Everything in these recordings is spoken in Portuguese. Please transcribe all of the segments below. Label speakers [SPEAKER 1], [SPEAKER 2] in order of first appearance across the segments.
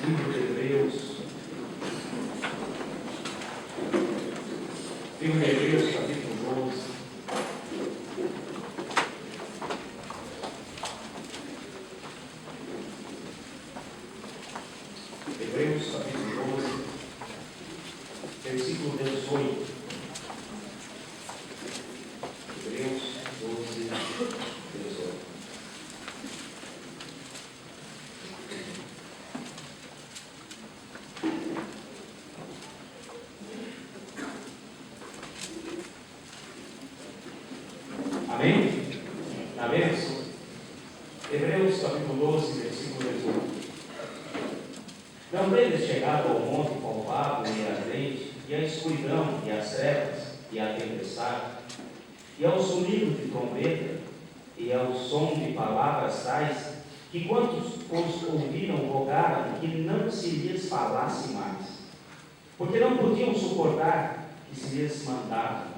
[SPEAKER 1] livro de Hebreus. Livro de Hebreus, capítulo 12. Hebreus, capítulo 12, versículo 18. Hebreus 12, 18. Amém? A bênção? Hebreus capítulo 12, versículo 18. Não deles chegado ao monte palpável e ardente, e a escuridão, e as trevas, e a tempestade, e ao sonido de trombeta, e ao som de palavras tais, que quantos os ouviram rogaram que não se lhes falasse mais, porque não podiam suportar que se lhes mandava.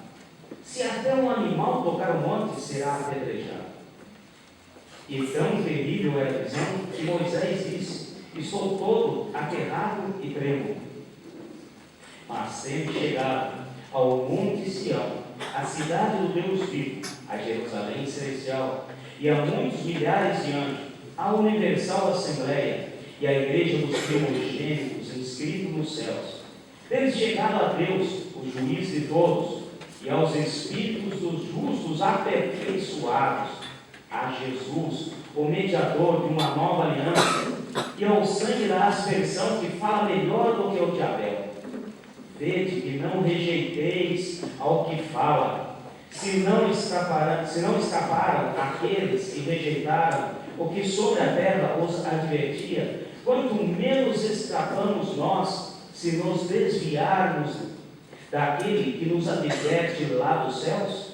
[SPEAKER 1] Se até um animal tocar o monte, será apedrejado. E tão terrível era a visão que Moisés disse: estou todo aterrado e tremo. Mas tendo chegado ao monte Sião, a cidade do Deus vivo, a Jerusalém celestial, e a muitos milhares de anjos, a universal assembleia, e a igreja dos primogênitos inscritos nos céus, tendo chegado a Deus, o juiz de todos, e aos espíritos dos justos aperfeiçoados, a Jesus, o mediador de uma nova aliança, e ao sangue da aspersão que fala melhor do que o de Abel. Vede que não rejeiteis ao que fala, se não escaparam aqueles que rejeitaram o que sobre a terra os advertia, quanto menos escapamos nós, se nos desviarmos daquele que nos adverte lá dos céus?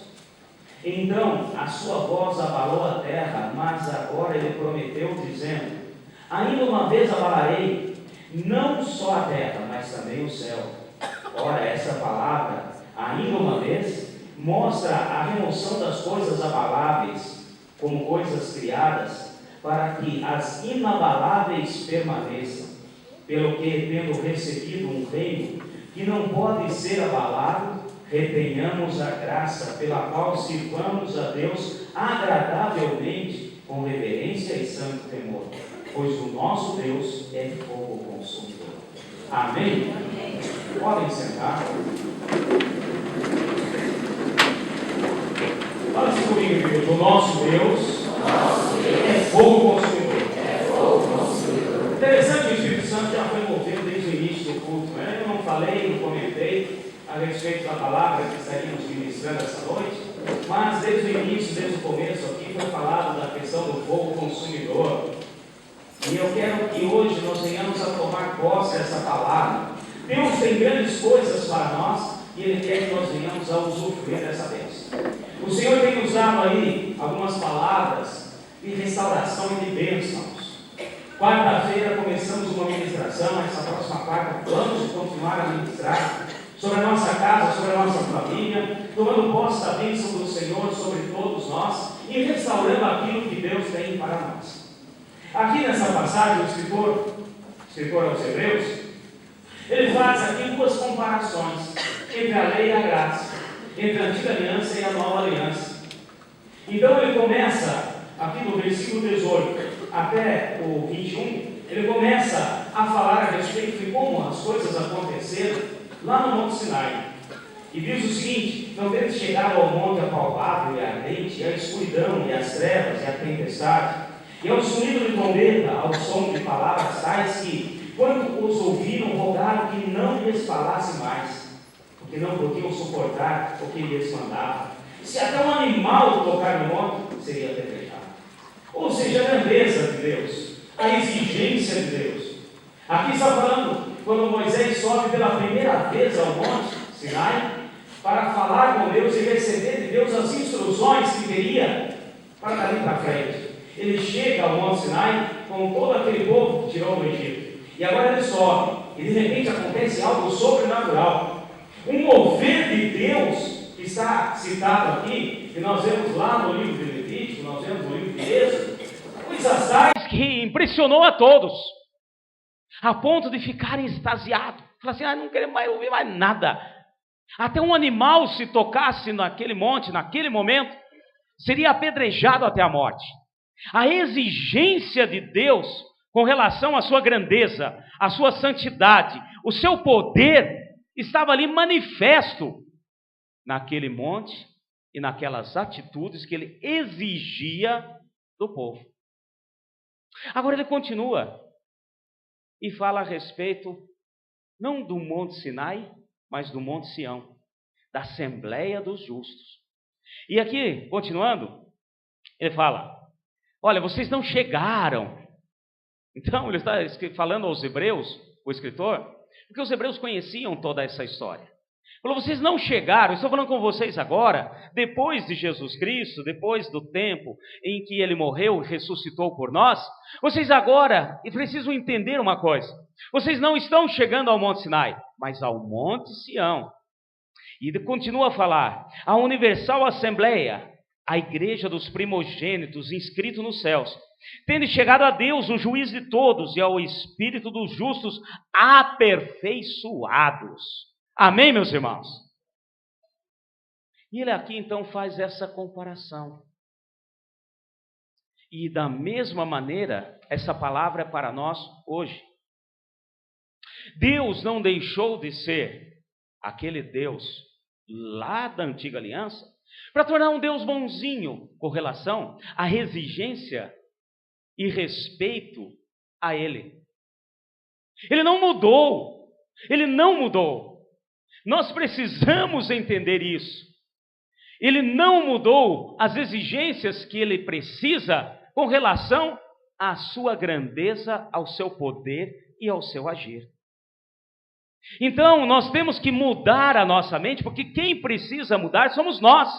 [SPEAKER 1] Então a sua voz abalou a terra, mas agora ele prometeu, dizendo: ainda uma vez abalarei, não só a terra, mas também o céu. Ora, essa palavra, ainda uma vez, mostra a remoção das coisas abaláveis, como coisas criadas, para que as inabaláveis permaneçam, pelo que, tendo recebido um reino que não pode ser abalado, retenhamos a graça pela qual sirvamos a Deus agradavelmente, com reverência e santo temor, pois o nosso Deus é fogo consumidor. Amém? Amém. Podem sentar. Fala assim comigo, Deus. O nosso Deus é fogo consumidor. Interessante que o Espírito Santo já foi envolvido desde o início do culto, né? Eu não falei, não comentei a respeito da palavra que estaríamos ministrando essa noite, mas desde o início, desde o começo aqui, foi falado da questão do fogo consumidor. E eu quero que hoje nós venhamos a tomar posse dessa palavra. Deus tem grandes coisas para nós e Ele quer que nós venhamos a usufruir dessa bênção. O Senhor tem usado aí algumas palavras de restauração e de bênçãos. Quarta-feira começamos uma ministração, essa próxima quarta vamos continuar a ministrar sobre a nossa casa, sobre a nossa família, tomando posse da bênção do Senhor sobre todos nós e restaurando aquilo que Deus tem para nós. Aqui nessa passagem, o escritor aos Hebreus, ele faz aqui duas comparações entre a lei e a graça, entre a antiga aliança e a nova aliança. Então ele começa, aqui no versículo 18 até o 21, ele começa a falar a respeito de como as coisas aconteceram lá no Monte Sinai. E diz o seguinte: não tendo chegado ao monte apalpável e ardente, e a escuridão, e as trevas, e a tempestade, e ao sonido de trombeta, ao som de palavras tais que, quando os ouviram, rogaram que não lhes falasse mais, porque não podiam suportar o que lhes mandava. Se até um animal tocar no monte, seria apedrejado. Ou seja, a grandeza de Deus, a exigência de Deus. Aqui está falando quando Moisés sobe pela primeira vez ao monte Sinai para falar com Deus e receber de Deus as instruções que teria para dali para frente. Ele chega ao Monte Sinai com todo aquele povo que tirou do Egito. E agora ele sobe. E de repente acontece algo sobrenatural. Um mover de Deus que está citado aqui, que nós vemos lá no livro de Levítico, nós vemos no livro de Êxodo, coisas tais que impressionou a todos. a ponto de ficarem extasiados. Falaram assim, não queremos mais ouvir mais nada. Até um animal, se tocasse naquele monte, naquele momento, seria apedrejado até a morte. A exigência de Deus com relação à sua grandeza, à sua santidade, o seu poder, estava ali manifesto naquele monte e naquelas atitudes que ele exigia do povo. Agora ele continua e fala a respeito, não do Monte Sinai, mas do Monte Sião, da Assembleia dos Justos. E aqui, continuando, ele fala, olha, vocês não chegaram. Então, ele está falando aos hebreus, o escritor, porque os hebreus conheciam toda essa história. Falou, vocês não chegaram, estou falando com vocês agora, depois de Jesus Cristo, depois do tempo em que ele morreu e ressuscitou por nós, vocês agora precisam entender uma coisa, vocês não estão chegando ao Monte Sinai, mas ao Monte Sião. E ele continua a falar, a Universal Assembleia, a igreja dos primogênitos inscritos nos céus, tendo chegado a Deus, o juiz de todos, e ao Espírito dos justos aperfeiçoados. Amém, meus irmãos? E ele aqui então faz essa comparação. E da mesma maneira, essa palavra é para nós hoje. Deus não deixou de ser aquele Deus lá da antiga aliança, para tornar um Deus bonzinho com relação à exigência e respeito a Ele. Ele não mudou, Ele não mudou. Nós precisamos entender isso. Ele não mudou as exigências que Ele precisa com relação à sua grandeza, ao seu poder e ao seu agir. Então, nós temos que mudar a nossa mente, porque quem precisa mudar somos nós.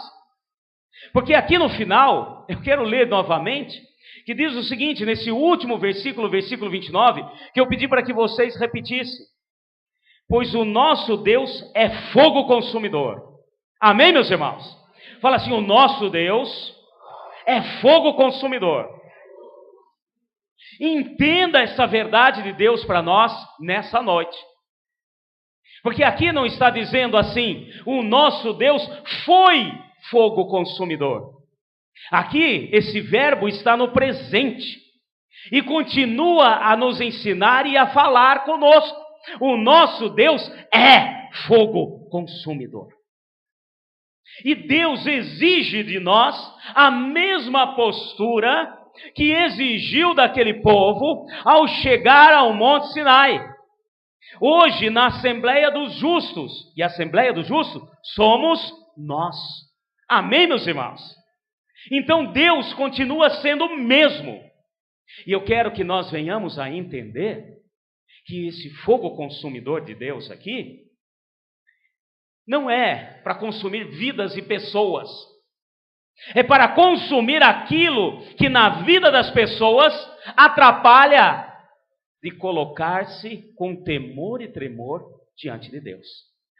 [SPEAKER 1] Porque aqui no final, eu quero ler novamente, que diz o seguinte, nesse último versículo, versículo 29, que eu pedi para que vocês repetissem. Pois o nosso Deus é fogo consumidor. Amém, meus irmãos? Fala assim, o nosso Deus é fogo consumidor. Entenda essa verdade de Deus para nós nessa noite. Porque aqui não está dizendo assim, o nosso Deus foi fogo consumidor. Aqui, esse verbo está no presente e continua a nos ensinar e a falar conosco. O nosso Deus é fogo consumidor. E Deus exige de nós a mesma postura que exigiu daquele povo ao chegar ao Monte Sinai. Hoje, na Assembleia dos Justos, e a Assembleia dos Justos somos nós. Amém, meus irmãos? Então Deus continua sendo o mesmo. E eu quero que nós venhamos a entender que esse fogo consumidor de Deus aqui não é para consumir vidas e pessoas. É para consumir aquilo que na vida das pessoas atrapalha de colocar-se com temor e tremor diante de Deus.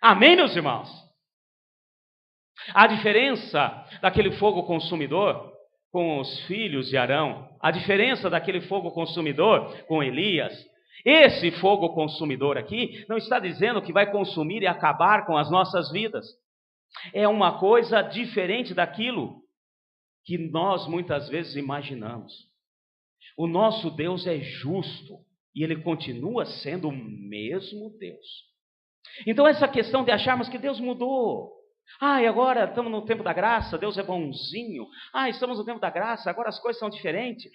[SPEAKER 1] Amém, meus irmãos? A diferença daquele fogo consumidor com os filhos de Arão, a diferença daquele fogo consumidor com Elias, esse fogo consumidor aqui não está dizendo que vai consumir e acabar com as nossas vidas. É uma coisa diferente daquilo que nós muitas vezes imaginamos. O nosso Deus é justo e Ele continua sendo o mesmo Deus. Então essa questão de acharmos que Deus mudou, agora estamos no tempo da graça, Deus é bonzinho. Estamos no tempo da graça, agora as coisas são diferentes.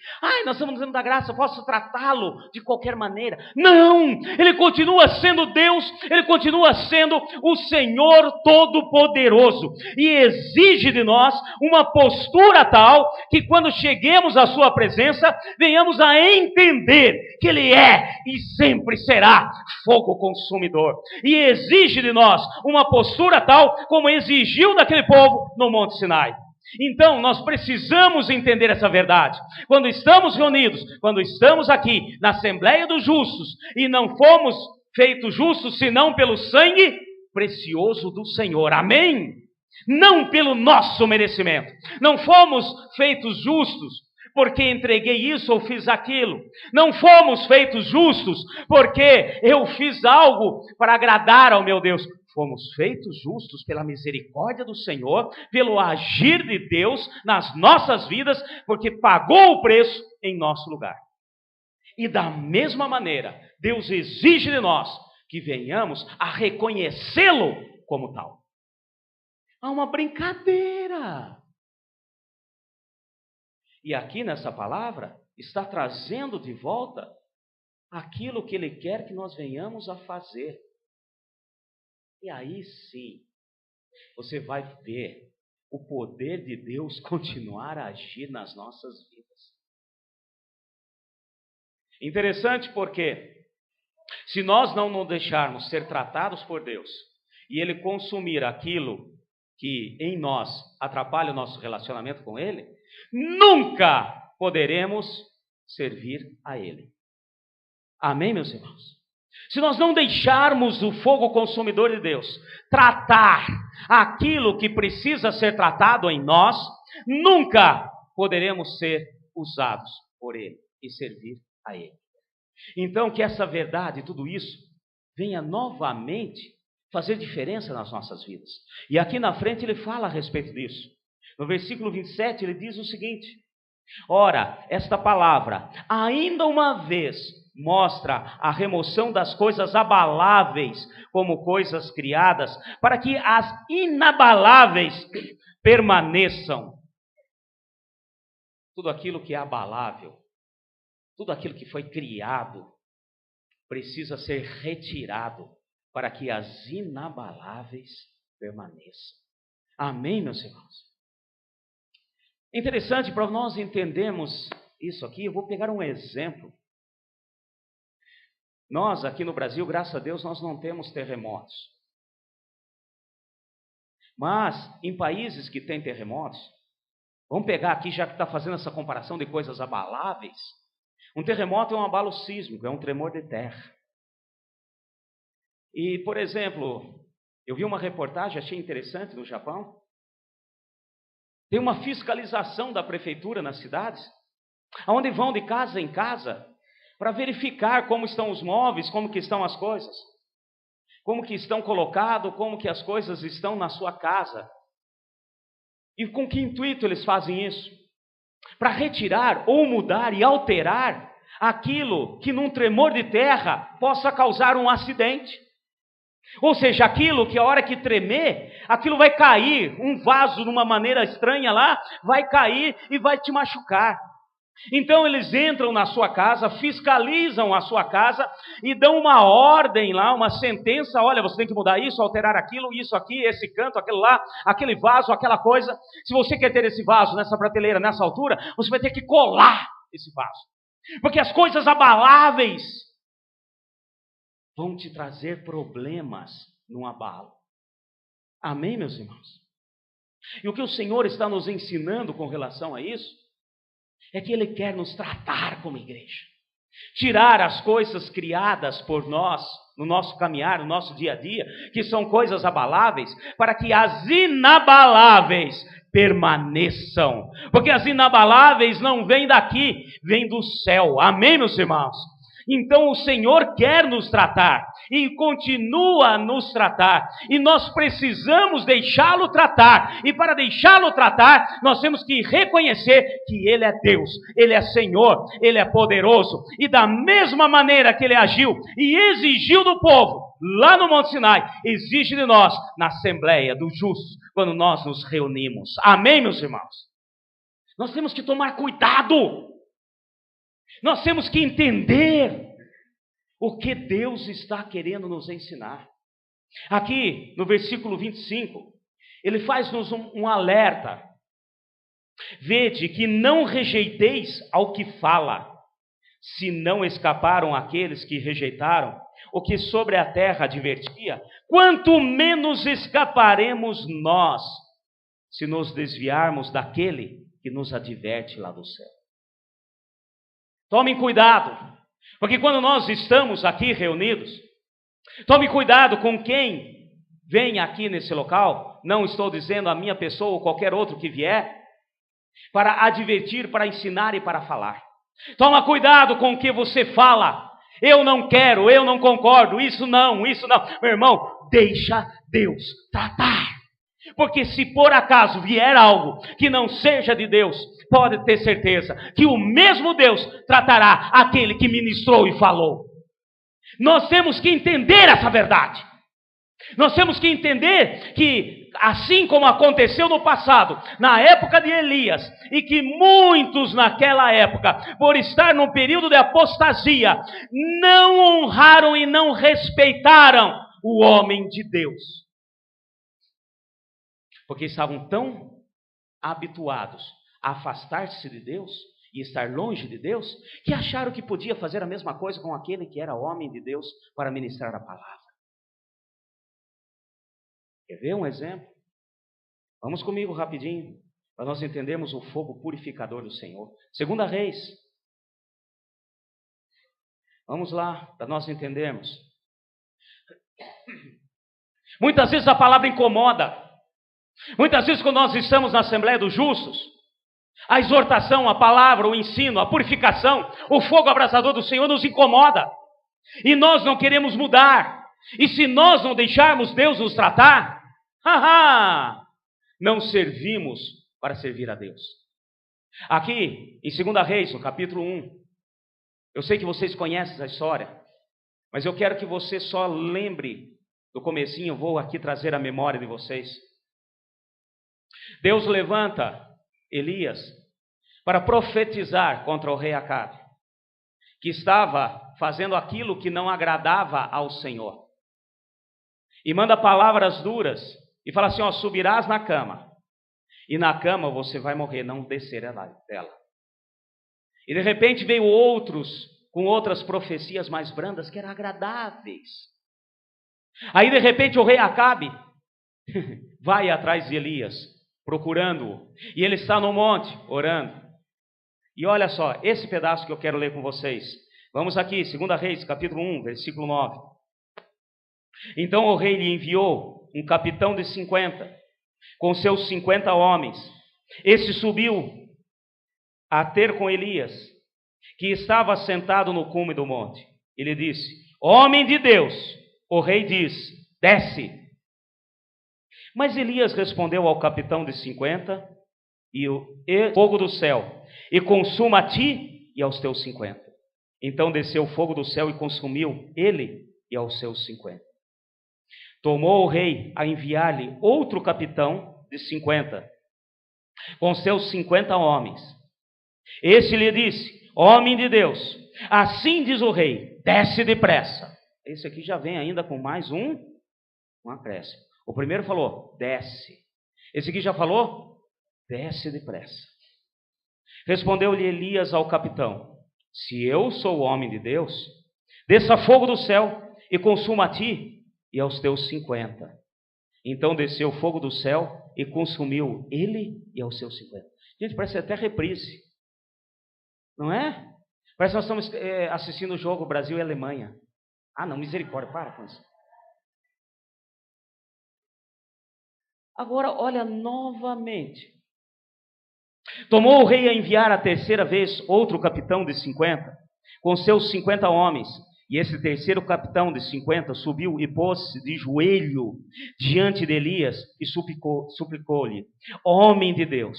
[SPEAKER 1] Nós estamos no tempo da graça, eu posso tratá-lo de qualquer maneira. Não! Ele continua sendo Deus, Ele continua sendo o Senhor Todo-Poderoso. E exige de nós uma postura tal, que quando cheguemos à sua presença, venhamos a entender que Ele é e sempre será fogo consumidor. E exige de nós uma postura tal, como exigiu daquele povo no Monte Sinai. Então, nós precisamos entender essa verdade. Quando estamos reunidos, quando estamos aqui na Assembleia dos Justos, e não fomos feitos justos senão pelo sangue precioso do Senhor. Amém? Não pelo nosso merecimento. Não fomos feitos justos
[SPEAKER 2] porque entreguei isso ou fiz aquilo. Não fomos feitos justos porque eu fiz algo para agradar ao meu Deus. Fomos feitos justos pela misericórdia do Senhor, pelo agir de Deus nas nossas vidas, porque pagou o preço em nosso lugar. E da mesma maneira, Deus exige de nós que venhamos a reconhecê-lo como tal. Há uma brincadeira. E aqui nessa palavra, está trazendo de volta aquilo que Ele quer que nós venhamos a fazer. E aí sim, você vai ver o poder de Deus continuar a agir nas nossas vidas. Interessante porque, se nós não nos deixarmos ser tratados por Deus, e Ele consumir aquilo que em nós atrapalha o nosso relacionamento com Ele, nunca poderemos servir a Ele. Amém, meus irmãos? Se nós não deixarmos o fogo consumidor de Deus tratar aquilo que precisa ser tratado em nós, nunca poderemos ser usados por Ele e servir a Ele. Então, que essa verdade, tudo isso, venha novamente fazer diferença nas nossas vidas. E aqui na frente ele fala a respeito disso. No versículo 27 ele diz o seguinte: ora, esta palavra, ainda uma vez, mostra a remoção das coisas abaláveis como coisas criadas, para que as inabaláveis permaneçam. Tudo aquilo que é abalável, tudo aquilo que foi criado, precisa ser retirado para que as inabaláveis permaneçam. Amém, meus irmãos? Interessante, para nós entendermos isso aqui, eu vou pegar um exemplo. Nós aqui no Brasil, graças a Deus, nós não temos terremotos. Mas em países que têm terremotos, vamos pegar aqui, já que está fazendo essa comparação de coisas abaláveis, um terremoto é um abalo sísmico, é um tremor de terra. E, por exemplo, eu vi uma reportagem, achei interessante, no Japão. Tem uma fiscalização da prefeitura nas cidades, onde vão de casa em casa para verificar como estão os móveis, como que estão as coisas, como que estão colocados, como que as coisas estão na sua casa. E com que intuito eles fazem isso? Para retirar ou mudar e alterar aquilo que num tremor de terra possa causar um acidente. Ou seja, aquilo que a hora que tremer, aquilo vai cair, um vaso de uma maneira estranha lá, vai cair e vai te machucar. Então eles entram na sua casa, fiscalizam a sua casa e dão uma ordem lá, uma sentença: olha, você tem que mudar isso, alterar aquilo, isso aqui, esse canto, aquele lá, aquele vaso, aquela coisa. Se você quer ter esse vaso nessa prateleira, nessa altura, você vai ter que colar esse vaso. Porque as coisas abaláveis vão te trazer problemas num abalo. Amém, meus irmãos? E o que o Senhor está nos ensinando com relação a isso, é que Ele quer nos tratar como igreja. Tirar as coisas criadas por nós, no nosso caminhar, no nosso dia a dia, que são coisas abaláveis, para que as inabaláveis permaneçam. Porque as inabaláveis não vêm daqui, vêm do céu. Amém, meus irmãos? Então o Senhor quer nos tratar e continua a nos tratar, e nós precisamos deixá-lo tratar, e para deixá-lo tratar, nós temos que reconhecer que Ele é Deus, Ele é Senhor, Ele é poderoso, e da mesma maneira que Ele agiu e exigiu do povo lá no Monte Sinai, exige de nós na Assembleia dos Justos, quando nós nos reunimos. Amém, meus irmãos? Nós temos que tomar cuidado. Nós temos que entender o que Deus está querendo nos ensinar. Aqui no versículo 25, ele faz-nos um alerta. Vede que não rejeiteis ao que fala, se não escaparam aqueles que rejeitaram o que sobre a terra advertia, quanto menos escaparemos nós, se nos desviarmos daquele que nos adverte lá do céu. Tomem cuidado, porque quando nós estamos aqui reunidos, tome cuidado com quem vem aqui nesse local. Não estou dizendo a minha pessoa ou qualquer outro que vier, para advertir, para ensinar e para falar. Toma cuidado com o que você fala. Eu não quero, eu não concordo, isso não. Meu irmão, deixa Deus tratar. Porque se por acaso vier algo que não seja de Deus, pode ter certeza que o mesmo Deus tratará aquele que ministrou e falou. Nós temos que entender essa verdade. Nós temos que entender que, assim como aconteceu no passado, na época de Elias, e que muitos naquela época, por estar num período de apostasia, não honraram e não respeitaram o homem de Deus. Porque estavam tão habituados a afastar-se de Deus e estar longe de Deus, que acharam que podia fazer a mesma coisa com aquele que era homem de Deus para ministrar a palavra. Quer ver um exemplo? Vamos comigo rapidinho, para nós entendermos o fogo purificador do Senhor. 2 Reis. Vamos lá, para nós entendermos. Muitas vezes a palavra incomoda. Muitas vezes quando nós estamos na Assembleia dos Justos, a exortação, a palavra, o ensino, a purificação, o fogo abrasador do Senhor nos incomoda. E nós não queremos mudar. E se nós não deixarmos Deus nos tratar, não servimos para servir a Deus. Aqui, em 2 Reis, no capítulo 1, eu sei que vocês conhecem essa história, mas eu quero que você só lembre do comecinho, eu vou aqui trazer a memória de vocês. Deus levanta Elias para profetizar contra o rei Acabe, que estava fazendo aquilo que não agradava ao Senhor. E manda palavras duras e fala assim, subirás na cama, e na cama você vai morrer, não descerá dela. E de repente veio outros com outras profecias mais brandas que eram agradáveis. Aí de repente o rei Acabe vai atrás de Elias, procurando-o, e ele está no monte orando. E olha só, esse pedaço que eu quero ler com vocês. Vamos aqui, 2 Reis, capítulo 1, versículo 9. Então o rei lhe enviou um capitão de 50, com seus 50 homens. Esse subiu a ter com Elias, que estava sentado no cume do monte. Ele disse, homem de Deus, o rei diz, desce. Mas Elias respondeu ao capitão de 50, e o fogo do céu, e consuma a ti e aos teus 50. Então desceu o fogo do céu e consumiu ele e aos seus 50. Tomou o rei a enviar-lhe outro capitão de 50, com seus 50 homens. Este lhe disse, homem de Deus, assim diz o rei, desce depressa. Esse aqui já vem ainda com mais um acréscimo. O primeiro falou, desce. Esse aqui já falou, desce depressa. Respondeu-lhe Elias ao capitão, se eu sou o homem de Deus, desça fogo do céu e consuma a ti e aos teus 50. Então desceu o fogo do céu e consumiu ele e aos seus 50. Gente, parece até reprise. Não é? Parece que nós estamos assistindo o jogo Brasil e Alemanha. Ah, não, misericórdia, para com isso. Agora, olha novamente. Tomou o rei a enviar a terceira vez outro capitão de 50, com seus 50 homens. E esse terceiro capitão de 50 subiu e pôs-se de joelho diante de Elias e suplicou-lhe, homem de Deus,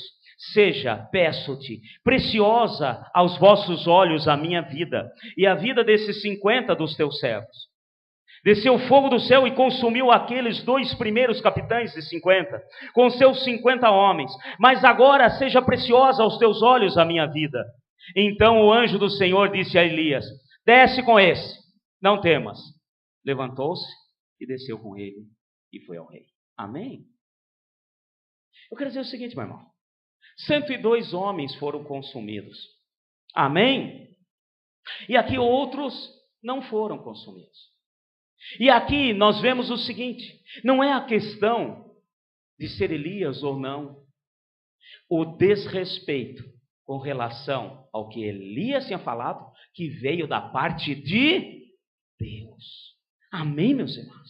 [SPEAKER 2] seja, peço-te, preciosa aos vossos olhos a minha vida e a vida desses 50 dos teus servos. Desceu fogo do céu e consumiu aqueles 2 primeiros capitães de 50, com seus 50 homens. Mas agora seja preciosa aos teus olhos a minha vida. Então o anjo do Senhor disse a Elias, desce com esse, não temas. Levantou-se e desceu com ele e foi ao rei. Amém? Eu quero dizer o seguinte, meu irmão. 102 homens foram consumidos. Amém? E aqui outros não foram consumidos. E aqui nós vemos o seguinte, não é a questão de ser Elias ou não, o desrespeito com relação ao que Elias tinha falado, que veio da parte de Deus. Amém, meus irmãos?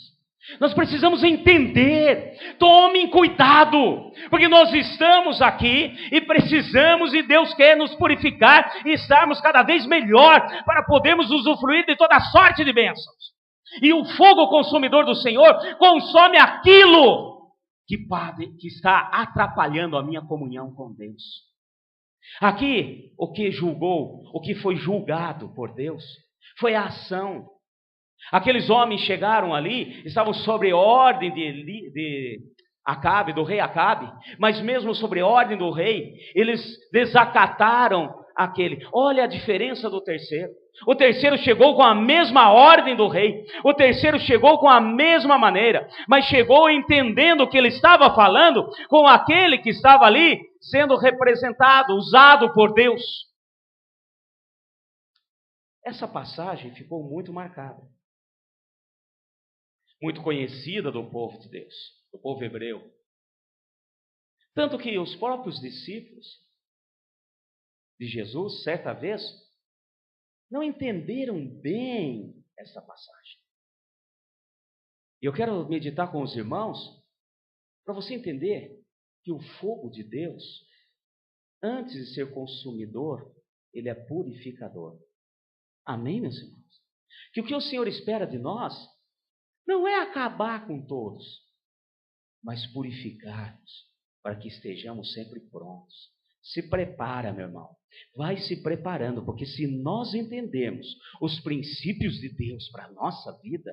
[SPEAKER 2] Nós precisamos entender, tomem cuidado, porque nós estamos aqui e precisamos, e Deus quer nos purificar e estarmos cada vez melhor para podermos usufruir de toda sorte de bênçãos. E o fogo consumidor do Senhor consome aquilo que está atrapalhando a minha comunhão com Deus. Aqui, o que foi julgado por Deus, foi a ação. Aqueles homens chegaram ali, estavam sob ordem de Acabe, do rei Acabe, mas mesmo sobre ordem do rei, eles desacataram aquele. Olha a diferença do terceiro. O terceiro chegou com a mesma ordem do rei, o terceiro chegou com a mesma maneira, mas chegou entendendo o que ele estava falando com aquele que estava ali sendo representado, usado por Deus. Essa passagem ficou muito marcada, muito conhecida do povo de Deus, do povo hebreu. Tanto que os próprios discípulos de Jesus, certa vez, não entenderam bem essa passagem. Eu quero meditar com os irmãos, para você entender que o fogo de Deus, antes de ser consumidor, ele é purificador. Amém, meus irmãos? Que o que o Senhor espera de nós não é acabar com todos, mas purificar-nos, para que estejamos sempre prontos. Se prepara, meu irmão. Vai se preparando, porque se nós entendermos os princípios de Deus para a nossa vida,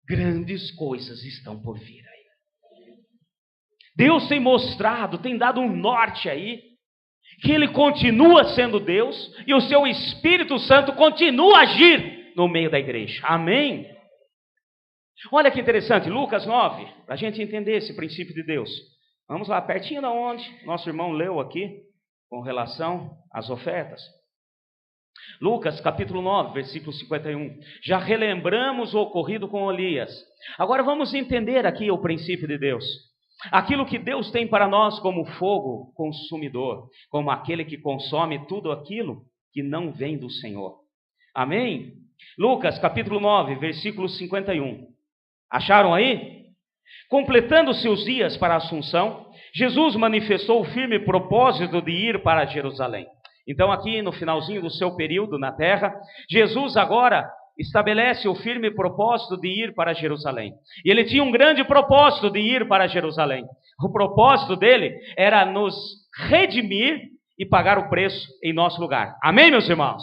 [SPEAKER 2] grandes coisas estão por vir aí. Deus tem mostrado, tem dado um norte aí, que Ele continua sendo Deus, e o seu Espírito Santo continua a agir no meio da igreja. Amém? Olha que interessante, Lucas 9, para a gente entender esse princípio de Deus. Vamos lá, pertinho de onde nosso irmão leu aqui, com relação às ofertas. Lucas capítulo 9, versículo 51. Já relembramos o ocorrido com Elias. Agora vamos entender aqui o princípio de Deus. Aquilo que Deus tem para nós como fogo consumidor, como aquele que consome tudo aquilo que não vem do Senhor. Amém? Lucas capítulo 9, versículo 51. Acharam aí? Completando seus dias para a Assunção, Jesus manifestou o firme propósito de ir para Jerusalém. Então aqui no finalzinho do seu período na terra, Jesus agora estabelece o firme propósito de ir para Jerusalém. E ele tinha um grande propósito de ir para Jerusalém. O propósito dele era nos redimir e pagar o preço em nosso lugar. Amém, meus irmãos?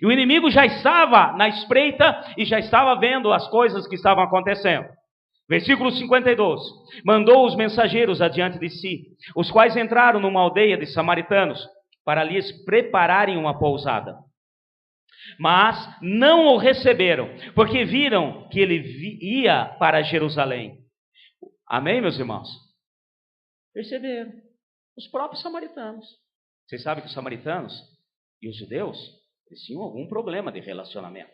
[SPEAKER 2] E o inimigo já estava na espreita e já estava vendo as coisas que estavam acontecendo. Versículo 52, mandou os mensageiros adiante de si, os quais entraram numa aldeia de samaritanos, para lhes prepararem uma pousada. Mas não o receberam, porque viram que ele ia para Jerusalém. Amém, meus irmãos? Perceberam, os próprios samaritanos. Vocês sabem que os samaritanos e os judeus, eles tinham algum problema de relacionamento.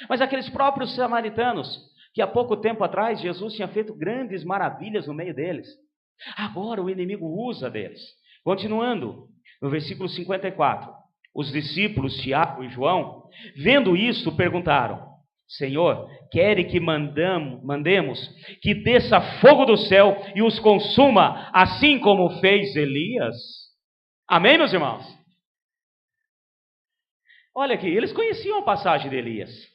[SPEAKER 2] Mas aqueles próprios samaritanos, que há pouco tempo atrás Jesus tinha feito grandes maravilhas no meio deles, agora o inimigo usa deles. Continuando, no versículo 54, os discípulos Tiago e João, vendo isto, perguntaram: Senhor, quer que mandemos que desça fogo do céu e os consuma, assim como fez Elias? Amém, meus irmãos? Olha aqui, eles conheciam a passagem de Elias.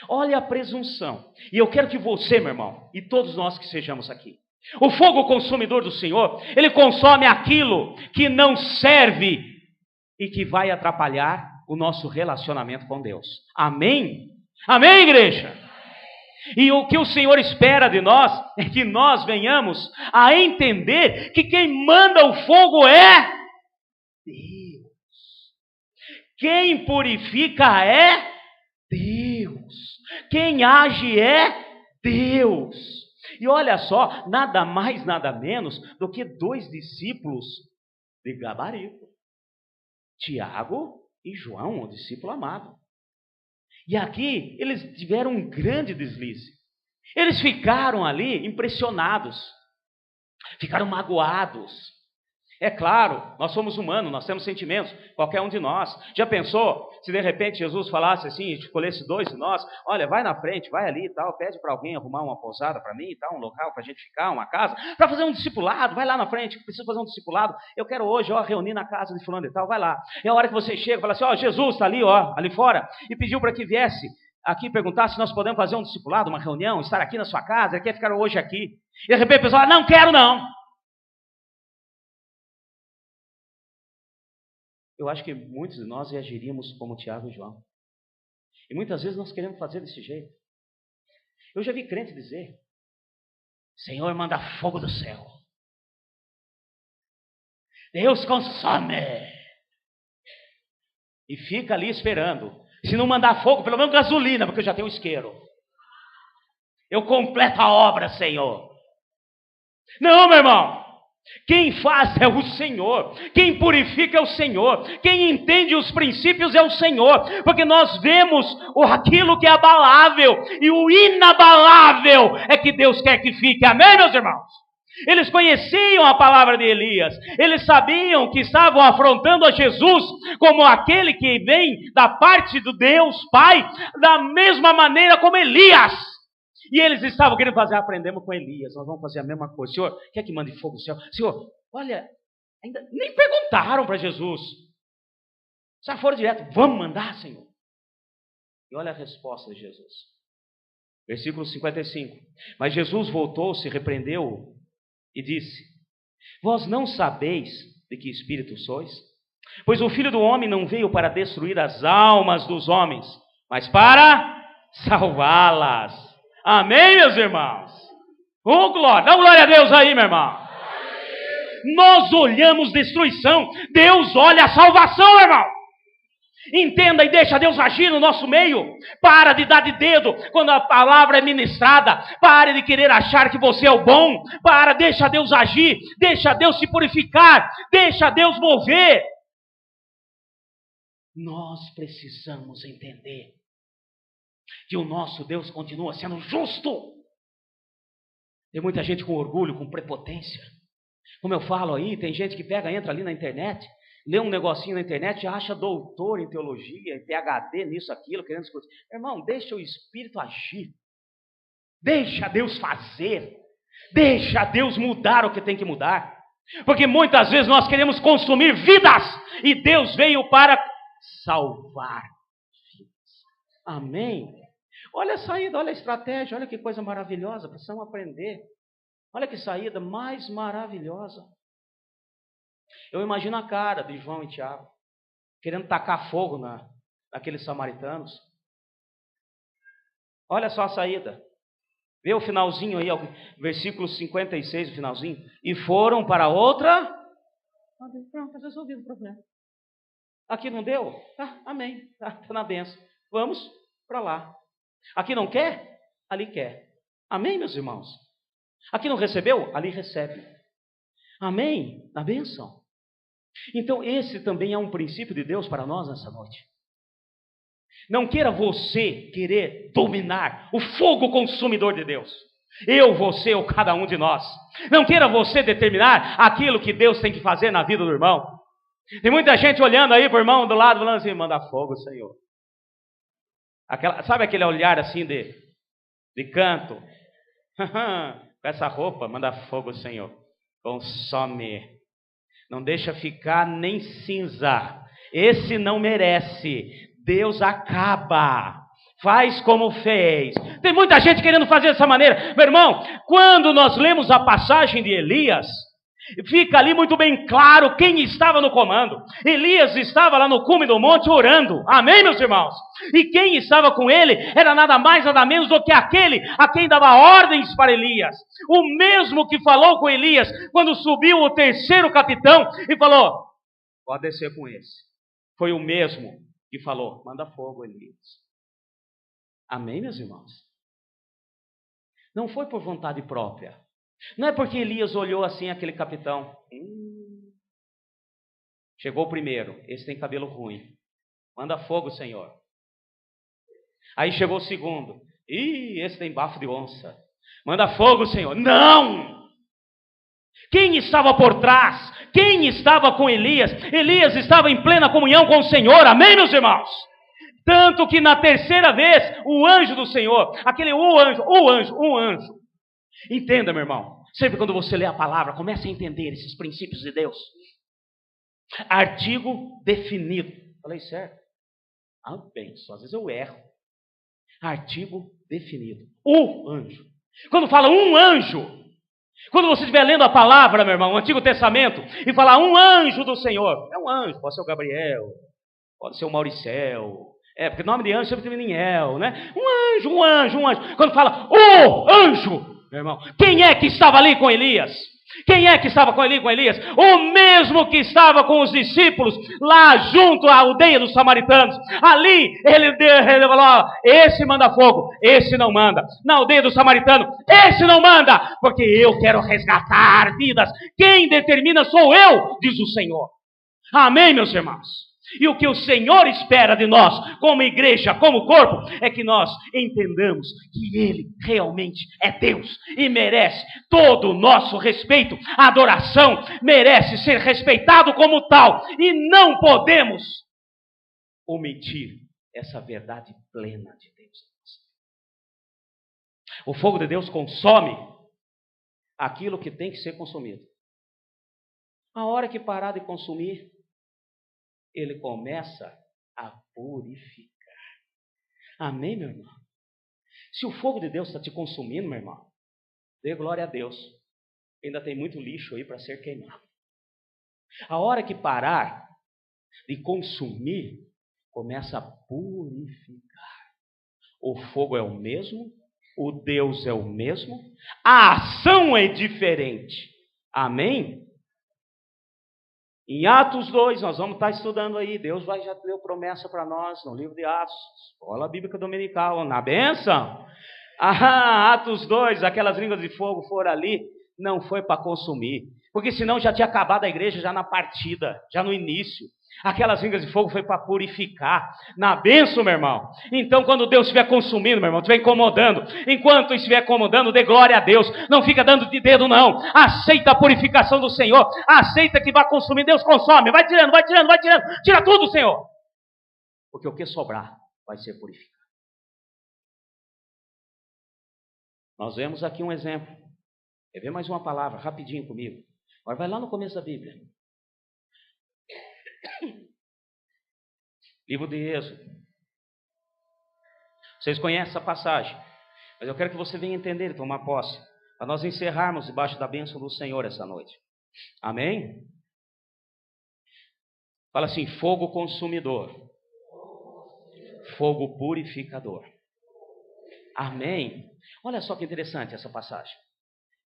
[SPEAKER 2] Olha a presunção. E eu quero que você, meu irmão, e todos nós que sejamos aqui, o fogo consumidor do Senhor, ele consome aquilo que não serve e que vai atrapalhar o nosso relacionamento com Deus. Amém? Amém, igreja? E o que o Senhor espera de nós é que nós venhamos a entender que quem manda o fogo é Deus. Quem purifica é Deus. Quem age é Deus. E olha só, nada mais, nada menos do que dois discípulos de gabarito. Tiago e João, o discípulo amado. E aqui eles tiveram um grande deslize. Eles ficaram ali impressionados. Ficaram magoados. É claro, nós somos humanos, nós temos sentimentos, qualquer um de nós. Já pensou se de repente Jesus falasse assim, escolhesse 2 de nós, olha, vai na frente, vai ali e tal, pede para alguém arrumar uma pousada para mim e tal, um local para a gente ficar, uma casa, para fazer um discipulado, vai lá na frente, preciso fazer um discipulado, eu quero hoje, reunir na casa de fulano e tal, vai lá. E a hora que você chega, fala assim, Jesus está ali, ali fora, e pediu para que viesse aqui perguntar se nós podemos fazer um discipulado, uma reunião, estar aqui na sua casa, ele quer ficar hoje aqui. E de repente a pessoa fala, não quero não. Eu acho que muitos de nós reagiríamos como Tiago e João. E muitas vezes nós queremos fazer desse jeito. Eu já vi crente dizer, Senhor, manda fogo do céu. Deus consome. E fica ali esperando. Se não mandar fogo, pelo menos gasolina, porque eu já tenho isqueiro. Eu completo a obra, Senhor. Não, meu irmão. Quem faz é o Senhor, quem purifica é o Senhor, quem entende os princípios é o Senhor, porque nós vemos aquilo que é abalável, e o inabalável é que Deus quer que fique, amém, meus irmãos? Eles conheciam a palavra de Elias, eles sabiam que estavam afrontando a Jesus como aquele que vem da parte do Deus Pai, da mesma maneira como Elias. E eles estavam querendo fazer, aprendemos com Elias, nós vamos fazer a mesma coisa. Senhor, quer que mande fogo do céu? Senhor, olha, ainda nem perguntaram para Jesus. Já foram direto, vamos mandar, Senhor. E olha a resposta de Jesus. Versículo 55. Mas Jesus voltou-se, repreendeu e disse, vós não sabeis de que espírito sois? Pois o Filho do Homem não veio para destruir as almas dos homens, mas para salvá-las. Amém, meus irmãos? Glória, dá glória a Deus aí, meu irmão. Nós olhamos destruição, Deus olha a salvação, meu irmão. Entenda e deixa Deus agir no nosso meio. Para de dar de dedo quando a palavra é ministrada. Pare de querer achar que você é o bom. Deixa Deus agir, deixa Deus se purificar, deixa Deus mover. Nós precisamos entender que o nosso Deus continua sendo justo. Tem muita gente com orgulho, com prepotência. Como eu falo aí, tem gente que entra ali na internet, lê um negocinho na internet, já acha doutor em teologia, PhD nisso, aquilo, querendo discutir. Irmão, deixa o Espírito agir. Deixa Deus fazer. Deixa Deus mudar o que tem que mudar. Porque muitas vezes nós queremos consumir vidas, e Deus veio para salvar vidas. Amém? Olha a saída, olha a estratégia, olha que coisa maravilhosa, precisamos aprender. Olha que saída mais maravilhosa. Eu imagino a cara de João e Tiago, querendo tacar fogo naqueles samaritanos. Olha só a saída. Vê o finalzinho aí, versículo 56, o finalzinho. E foram para outra. Pronto, está resolvido o problema. Aqui não deu? Tá, amém, está na bênção. Vamos para lá. Aqui não quer? Ali quer. Amém, meus irmãos? Aqui não recebeu? Ali recebe. Amém? Na bênção. Então esse também é um princípio de Deus para nós nessa noite. Não queira você querer dominar o fogo consumidor de Deus. Eu, você ou cada um de nós. Não queira você determinar aquilo que Deus tem que fazer na vida do irmão. Tem muita gente olhando aí para o irmão do lado, falando assim, manda fogo, Senhor. Sabe aquele olhar assim de canto? Com essa roupa, manda fogo, Senhor. Consome. Não deixa ficar nem cinza. Esse não merece. Deus acaba. Faz como fez. Tem muita gente querendo fazer dessa maneira. Meu irmão, quando nós lemos a passagem de Elias, fica ali muito bem claro quem estava no comando. Elias estava lá no cume do monte orando. Amém, meus irmãos? E quem estava com ele era nada mais, nada menos do que aquele a quem dava ordens para Elias. O mesmo que falou com Elias quando subiu o terceiro capitão e falou, pode descer com esse. Foi o mesmo que falou, manda fogo, Elias. Amém, meus irmãos? Não foi por vontade própria. Não é porque Elias olhou assim aquele capitão. Chegou o primeiro. Esse tem cabelo ruim. Manda fogo, Senhor. Aí chegou o segundo. Esse tem bafo de onça. Manda fogo, Senhor. Não! Quem estava por trás? Quem estava com Elias? Elias estava em plena comunhão com o Senhor, amém, meus irmãos? Tanto que na terceira vez, o anjo do Senhor, um anjo. Entenda, meu irmão, sempre quando você lê a palavra, comece a entender esses princípios de Deus. Artigo definido. Falei certo? Bem, só às vezes eu erro. Artigo definido. O anjo. Quando fala um anjo, quando você estiver lendo a palavra, meu irmão, o Antigo Testamento, e falar um anjo do Senhor, é um anjo, pode ser o Gabriel, pode ser o Mauricel, porque o nome de anjo sempre termina em El, né? Um anjo. Quando fala o anjo, meu irmão, quem é que estava ali com Elias? Quem é que estava com Elias? O mesmo que estava com os discípulos lá junto à aldeia dos samaritanos. Ali ele falou: esse manda fogo, esse não manda. Na aldeia dos samaritanos, esse não manda, porque eu quero resgatar vidas. Quem determina sou eu, diz o Senhor. Amém, meus irmãos? E o que o Senhor espera de nós, como igreja, como corpo, é que nós entendamos que Ele realmente é Deus e merece todo o nosso respeito, adoração, merece ser respeitado como tal, e não podemos omitir essa verdade plena de Deus. O fogo de Deus consome aquilo que tem que ser consumido. A hora que parar de consumir, ele começa a purificar. Amém, meu irmão? Se o fogo de Deus está te consumindo, meu irmão, dê glória a Deus. Ainda tem muito lixo aí para ser queimado. A hora que parar de consumir, começa a purificar. O fogo é o mesmo, o Deus é o mesmo, a ação é diferente. Amém? Em Atos 2, nós vamos estar estudando aí. Deus já deu promessa para nós no livro de Atos, escola bíblica dominical, na bênção. Atos 2, aquelas línguas de fogo foram ali, não foi para consumir, porque senão já tinha acabado a igreja já na partida, já no início. Aquelas línguas de fogo foi para purificar, na bênção, meu irmão. Então quando Deus estiver consumindo, meu irmão, estiver incomodando, enquanto estiver incomodando, dê glória a Deus, não fica dando de dedo não, aceita a purificação do Senhor, aceita que vai consumir, Deus consome, vai tirando, tira tudo, Senhor, porque o que sobrar vai ser purificado. Nós vemos aqui um exemplo, quer ver mais uma palavra, rapidinho comigo, agora vai lá no começo da Bíblia. Livro de Êxodo. Vocês conhecem essa passagem, mas eu quero que você venha entender e tomar posse, para nós encerrarmos debaixo da bênção do Senhor essa noite. Amém? Fala assim: fogo consumidor, fogo purificador. Amém? Olha só que interessante essa passagem.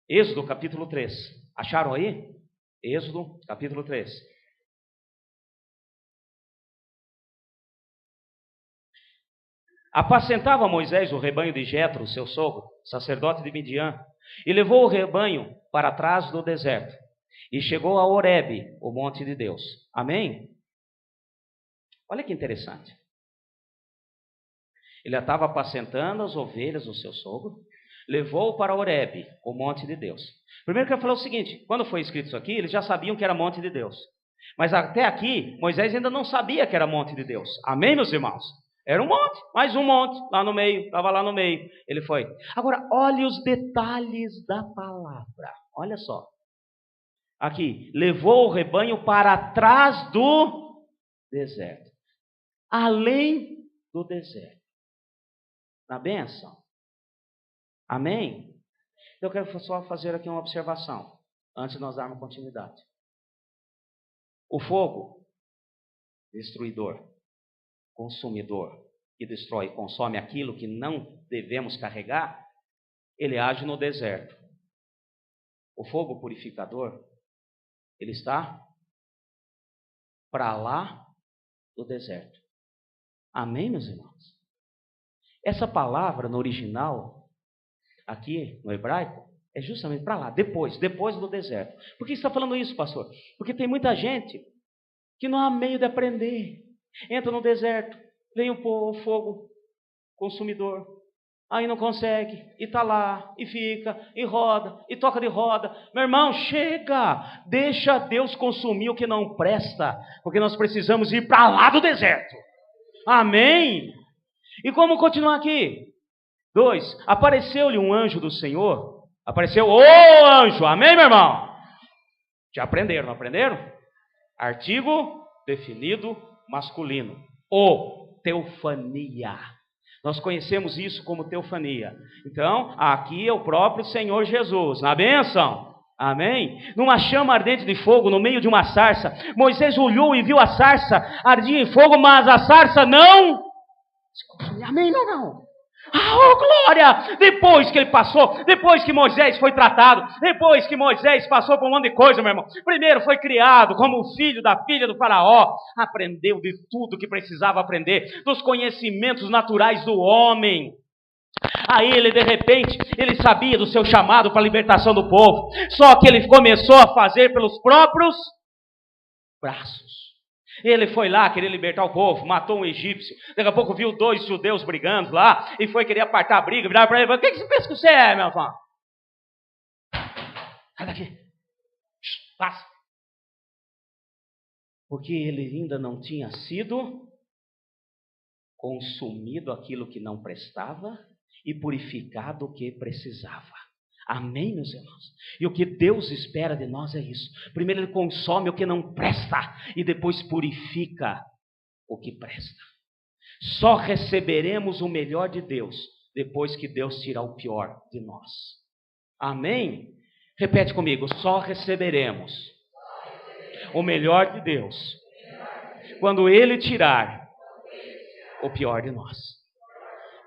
[SPEAKER 2] Êxodo capítulo 3. Acharam aí? Êxodo capítulo 3. Apacentava Moisés o rebanho de Jetro, seu sogro, sacerdote de Midian, e levou o rebanho para trás do deserto, e chegou a Horebe, o monte de Deus. Amém? Olha que interessante. Ele estava apacentando as ovelhas do seu sogro, levou para Horebe, o monte de Deus. Primeiro que eu falar o seguinte, quando foi escrito isso aqui, eles já sabiam que era monte de Deus. Mas até aqui, Moisés ainda não sabia que era monte de Deus. Amém, meus irmãos? Era um monte, mais um monte, lá no meio, estava lá no meio. Ele foi. Agora, olhe os detalhes da palavra. Olha só. Aqui, levou o rebanho para trás do deserto. Além do deserto. Na bênção. Amém? Eu quero só fazer aqui uma observação, antes de nós darmos continuidade. O fogo, destruidor, consumidor, que destrói e consome aquilo que não devemos carregar, ele age no deserto. O fogo purificador, ele está para lá do deserto. Amém, meus irmãos? Essa palavra no original, aqui no hebraico, é justamente para lá, depois do deserto. Por que você está falando isso, pastor? Porque tem muita gente que não há meio de aprender. Entra no deserto, vem o fogo consumidor, Aí não consegue, e está lá, e fica, e roda, e toca de roda. Meu irmão, chega, deixa Deus consumir o que não presta, porque nós precisamos ir para lá do deserto. Amém? E como continuar aqui? 2, apareceu-lhe um anjo do Senhor, apareceu o anjo, amém, meu irmão? Já aprenderam, não aprenderam? Artigo definido masculino, teofania. Nós conhecemos isso como teofania. Então, aqui é o próprio Senhor Jesus, na bênção. Amém? Numa chama ardente de fogo, no meio de uma sarça. Moisés olhou e viu a sarça ardia em fogo, mas a sarça não. Amém, não. Oh, glória! Depois que ele passou, depois que Moisés foi tratado, depois que Moisés passou por um monte de coisa, meu irmão. Primeiro foi criado como o filho da filha do faraó. Aprendeu de tudo que precisava aprender, dos conhecimentos naturais do homem. Aí ele, de repente, ele sabia do seu chamado para a libertação do povo. Só que ele começou a fazer pelos próprios braços. Ele foi lá querer libertar o povo, matou um egípcio. Daqui a pouco viu 2 judeus brigando lá e foi querer apartar a briga. Viraram para ele e falou: o que você pensa que você é, meu irmão? Sai daqui. Passa. Porque ele ainda não tinha sido consumido aquilo que não prestava e purificado o que precisava. Amém, meus irmãos? E o que Deus espera de nós é isso. Primeiro ele consome o que não presta e depois purifica o que presta. Só receberemos o melhor de Deus depois que Deus tirar o pior de nós. Amém? Repete comigo: só receberemos o melhor de Deus quando Ele tirar o pior de nós.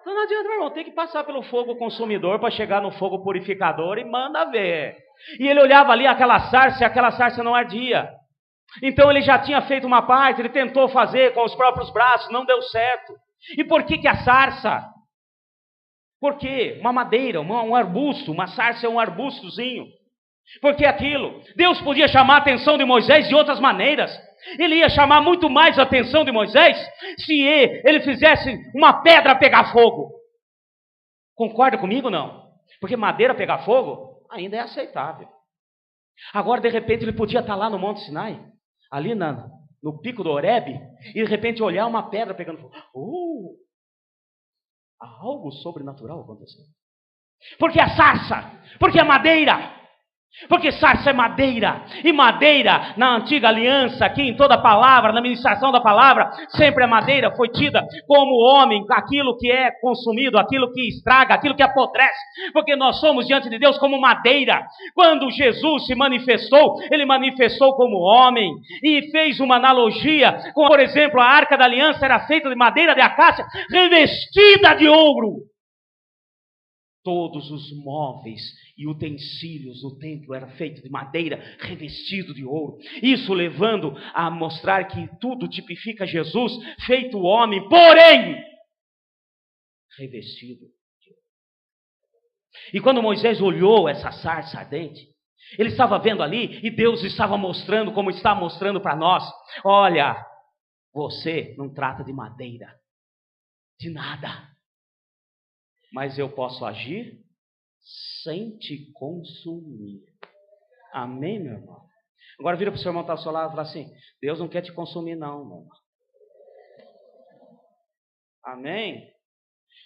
[SPEAKER 2] Então não adianta, meu irmão, tem que passar pelo fogo consumidor para chegar no fogo purificador e manda ver. E ele olhava ali aquela sarça e aquela sarça não ardia. Então ele já tinha feito uma parte, ele tentou fazer com os próprios braços, não deu certo. E por que a sarça? Por quê? Uma madeira, um arbusto, uma sarça é um arbustozinho. Por que aquilo? Deus podia chamar a atenção de Moisés de outras maneiras. Ele ia chamar muito mais a atenção de Moisés se ele fizesse uma pedra pegar fogo. Concorda comigo ou não? Porque madeira pegar fogo ainda é aceitável. Agora, de repente, ele podia estar lá no Monte Sinai, ali no pico do Horebe, e de repente olhar uma pedra pegando fogo. Algo sobrenatural aconteceu. Porque a sarça, porque a madeira. Porque sarça é madeira, e madeira na antiga aliança, aqui em toda a palavra, na ministração da palavra, sempre a madeira foi tida como homem, aquilo que é consumido, aquilo que estraga, aquilo que apodrece, porque nós somos diante de Deus como madeira. Quando Jesus se manifestou, ele manifestou como homem, e fez uma analogia, como por exemplo a arca da aliança era feita de madeira de acácia, revestida de ouro. Todos os móveis e utensílios do templo eram feitos de madeira, revestido de ouro. Isso levando a mostrar que tudo tipifica Jesus, feito homem, porém revestido de ouro. E quando Moisés olhou essa sarça ardente, ele estava vendo ali e Deus estava mostrando, como está mostrando para nós: olha, você não trata de madeira, de nada. Mas eu posso agir sem te consumir. Amém, meu irmão? Agora vira para o seu irmão que está ao seu lado e fala assim: Deus não quer te consumir não, meu irmão. Amém?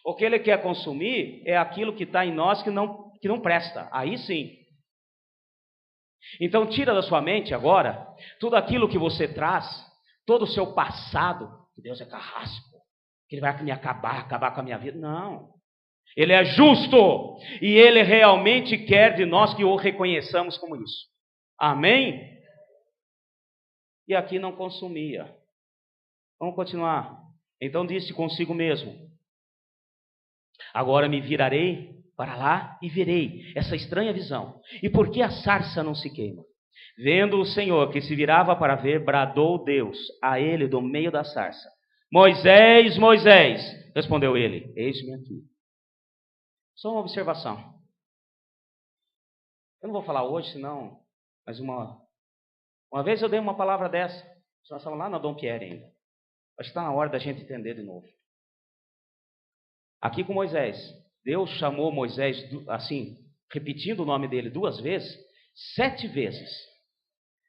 [SPEAKER 2] O que Ele quer consumir é aquilo que está em nós que não presta. Aí sim. Então tira da sua mente agora tudo aquilo que você traz, todo o seu passado, que Deus é carrasco, que Ele vai me acabar com a minha vida. Não. Ele é justo e Ele realmente quer de nós que o reconheçamos como isso. Amém? E aqui não consumia. Vamos continuar. Então disse consigo mesmo: agora me virarei para lá e verei essa estranha visão. E por que a sarça não se queima? Vendo o Senhor que se virava para ver, bradou Deus a ele do meio da sarça: Moisés, Moisés. Respondeu ele: eis-me aqui. Só uma observação. Eu não vou falar hoje, senão, mas uma vez eu dei uma palavra dessa. Nós estávamos lá na Dom Pierre ainda. Acho que está na hora da gente entender de novo. Aqui com Moisés, Deus chamou Moisés, assim, repetindo o nome dele 2 vezes, 7 vezes.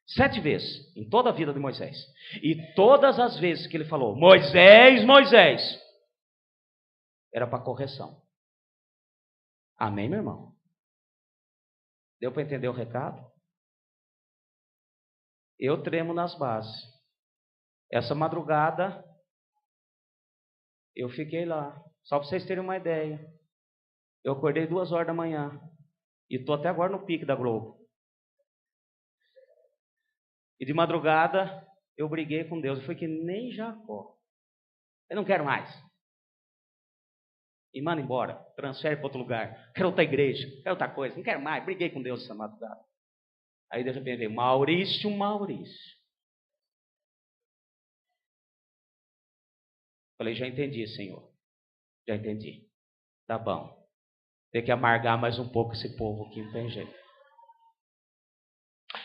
[SPEAKER 2] 7 vezes, em toda a vida de Moisés. E todas as vezes que ele falou, Moisés, Moisés, era para correção. Amém, meu irmão? Deu para entender o recado? Eu tremo nas bases. Essa madrugada, eu fiquei lá. Só para vocês terem uma ideia. Eu acordei 2 horas da manhã. E estou até agora no pique da Globo. E de madrugada, eu briguei com Deus. Eu fui que nem Jacó. Eu não quero mais. E manda embora. Transfere para outro lugar. Quero outra igreja. Quero outra coisa. Não quero mais. Briguei com Deus essa madrugada. Aí de repente veio, Maurício. Falei, já entendi, Senhor. Já entendi. Tá bom. Tem que amargar mais um pouco esse povo aqui, não tem jeito.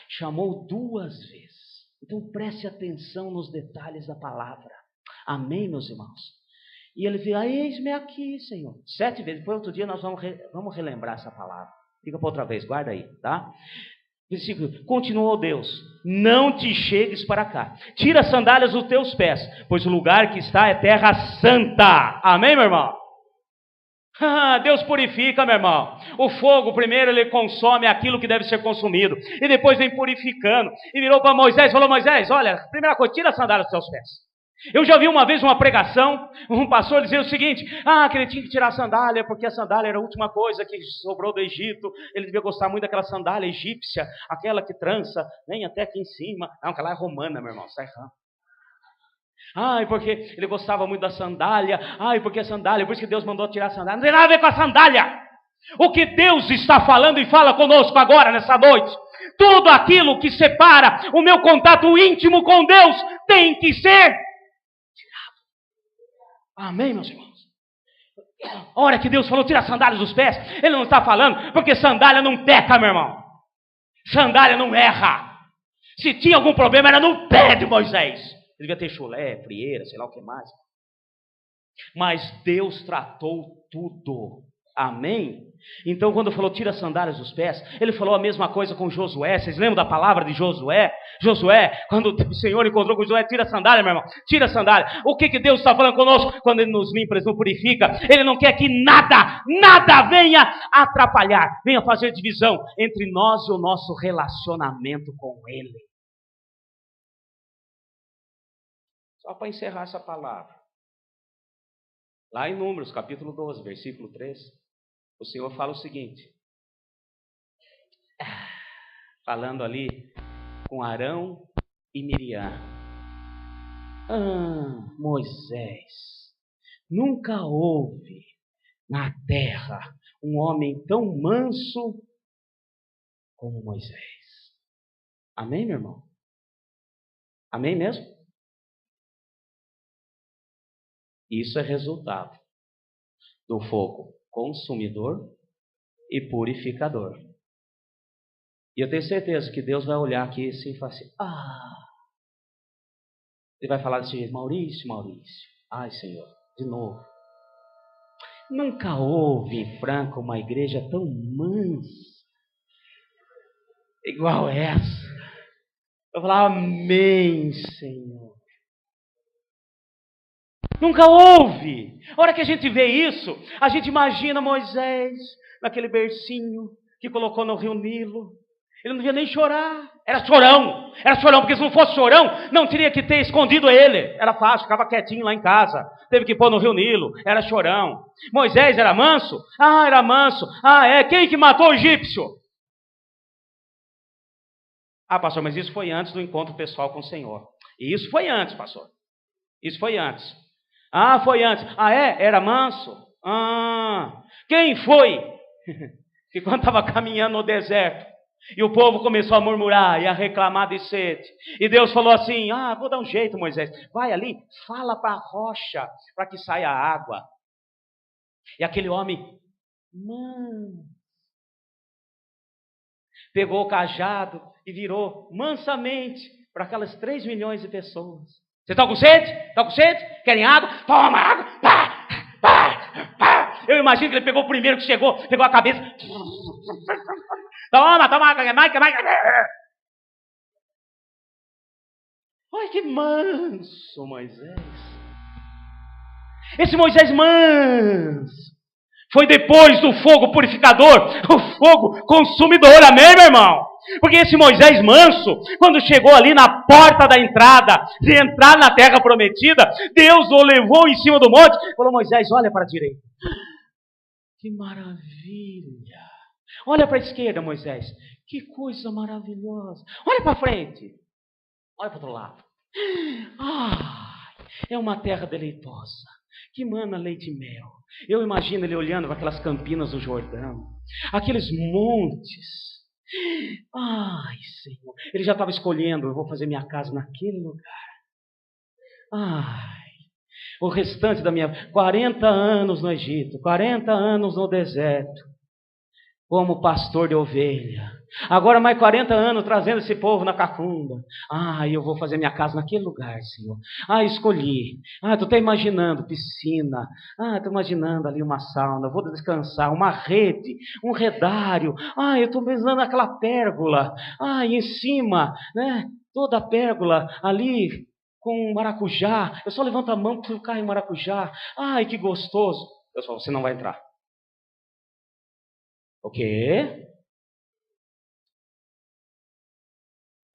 [SPEAKER 2] Chamou 2 vezes. Então preste atenção nos detalhes da palavra. Amém, meus irmãos? E ele veio, eis-me aqui, Senhor. 7 vezes. Depois outro dia nós vamos relembrar essa palavra. Fica para outra vez, guarda aí, tá? Versículo, continuou Deus, não te chegues para cá. Tira as sandálias dos teus pés, pois o lugar que está é terra santa. Amém, meu irmão? Deus purifica, meu irmão. O fogo primeiro ele consome aquilo que deve ser consumido e depois vem purificando. E virou para Moisés e falou, Moisés, olha, primeira coisa, tira a sandália dos teus pés. Eu já vi uma vez uma pregação, um pastor dizer o seguinte, que ele tinha que tirar a sandália, porque a sandália era a última coisa que sobrou do Egito, ele devia gostar muito daquela sandália egípcia, aquela que trança, nem até aqui em cima, não, aquela é romana, meu irmão, sai errando. Porque ele gostava muito da sandália, porque a sandália, por isso que Deus mandou tirar a sandália. Não tem nada a ver com a sandália. O que Deus está falando e fala conosco agora, nessa noite, tudo aquilo que separa o meu contato íntimo com Deus tem que ser tirado. Amém, meus irmãos? A hora que Deus falou, tira as sandálias dos pés, Ele não está falando, porque sandália não peca, meu irmão. Sandália não erra. Se tinha algum problema, era no pé de Moisés. Ele devia ter chulé, frieira, sei lá o que mais. Mas Deus tratou tudo. Amém? Então quando falou tira as sandálias dos pés, ele falou a mesma coisa com Josué. Vocês lembram da palavra de Josué? Josué, quando o Senhor encontrou com Josué, tira a sandália, meu irmão, tira a sandália. O que Deus está falando conosco? Quando Ele nos limpa, Ele nos purifica, Ele não quer que nada venha atrapalhar, venha fazer divisão entre nós e o nosso relacionamento com Ele. Só para encerrar essa palavra. Lá em Números, capítulo 12, versículo 3, o Senhor fala o seguinte. Falando ali com Arão e Miriam. Moisés, nunca houve na terra um homem tão manso como Moisés. Amém, meu irmão? Amém mesmo? Isso é resultado do fogo consumidor e purificador. E eu tenho certeza que Deus vai olhar aqui assim e falar assim, Ele vai falar desse jeito, Maurício. Ai, Senhor, de novo. Nunca houve em Franca uma igreja tão mansa, igual essa. Eu vou falar, amém, Senhor. Nunca houve. A hora que a gente vê isso, a gente imagina Moisés naquele bercinho que colocou no rio Nilo. Ele não devia nem chorar. Era chorão, porque se não fosse chorão, não teria que ter escondido ele. Era fácil, ficava quietinho lá em casa. Teve que pôr no rio Nilo, era chorão. Moisés era manso? Era manso. Quem que matou o egípcio? Pastor, mas isso foi antes do encontro pessoal com o Senhor. E isso foi antes, pastor. Isso foi antes. Foi antes. Era manso? Quem foi? Que quando estava caminhando no deserto, e o povo começou a murmurar e a reclamar de sede. E Deus falou assim, vou dar um jeito, Moisés. Vai ali, fala para a rocha, para que saia a água. E aquele homem, pegou o cajado e virou mansamente para aquelas 3 milhões de pessoas. Vocês estão com sede? Querem água? Toma água! Eu imagino que ele pegou o primeiro que chegou, pegou a cabeça. Toma. Olha que manso Moisés. Esse Moisés manso foi depois do fogo purificador, o fogo consumidor, amém, meu irmão? Porque esse Moisés manso, quando chegou ali na porta da entrada, de entrar na terra prometida, Deus o levou em cima do monte, falou: Moisés, olha para a direita. Que maravilha! Olha para a esquerda, Moisés. Que coisa maravilhosa! Olha para frente. Olha para o outro lado. É uma terra deleitosa, que mana leite e mel. Eu imagino ele olhando para aquelas campinas do Jordão, aqueles montes. Ai, Senhor, ele já estava escolhendo: eu vou fazer minha casa naquele lugar. O restante da minha 40 anos no Egito, 40 anos no deserto, como pastor de ovelha. Agora mais 40 anos trazendo esse povo na cacunda. Eu vou fazer minha casa naquele lugar, Senhor. Escolhi. Tu está imaginando piscina. Estou imaginando ali uma sauna. Vou descansar, uma rede, um redário. Eu estou imaginando aquela pérgola. Em cima, né? Toda a pérgola ali com maracujá. Eu só levanto a mão para ficar em maracujá. Que gostoso. Eu falo: você não vai entrar. O quê?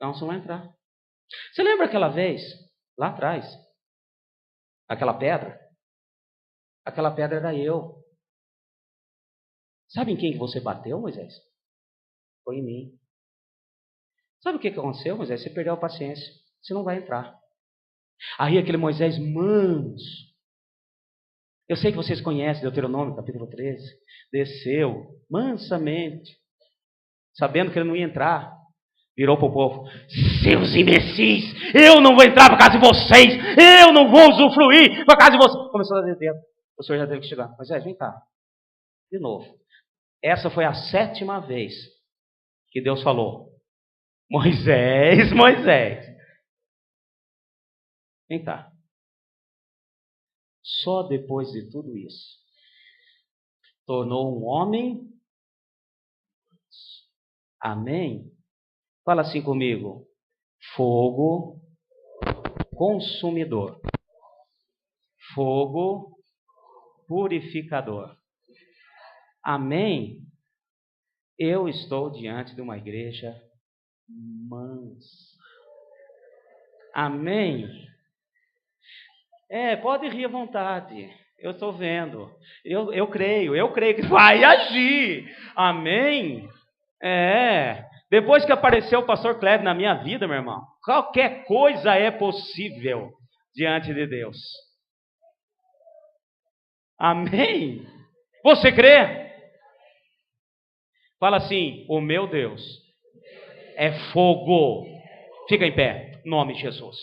[SPEAKER 2] Não, você não vai entrar. Você lembra aquela vez, lá atrás, aquela pedra? Aquela pedra era eu. Sabe em quem que você bateu, Moisés? Foi em mim. Sabe o que aconteceu, Moisés? Você perdeu a paciência. Você não vai entrar. Aí aquele Moisés manso. Eu sei que vocês conhecem Deuteronômio, capítulo 13. Desceu mansamente, sabendo que ele não ia entrar. Virou para o povo: seus imbecis, eu não vou entrar para casa de vocês, eu não vou usufruir para casa de vocês. Começou a dizer dentro. O Senhor já teve que chegar: Moisés, vem cá. De novo. Essa foi a 7ª vez que Deus falou: Moisés, vem cá. Só depois de tudo isso, tornou um homem. Amém? Fala assim comigo: fogo consumidor, fogo purificador. Amém? Eu estou diante de uma igreja mansa. Amém? Pode rir à vontade. Eu estou vendo. Eu creio que vai agir. Amém? Depois que apareceu o pastor Cleber na minha vida, meu irmão, qualquer coisa é possível diante de Deus. Amém? Você crê? Fala assim: o meu Deus é fogo. Fica em pé, em nome de Jesus.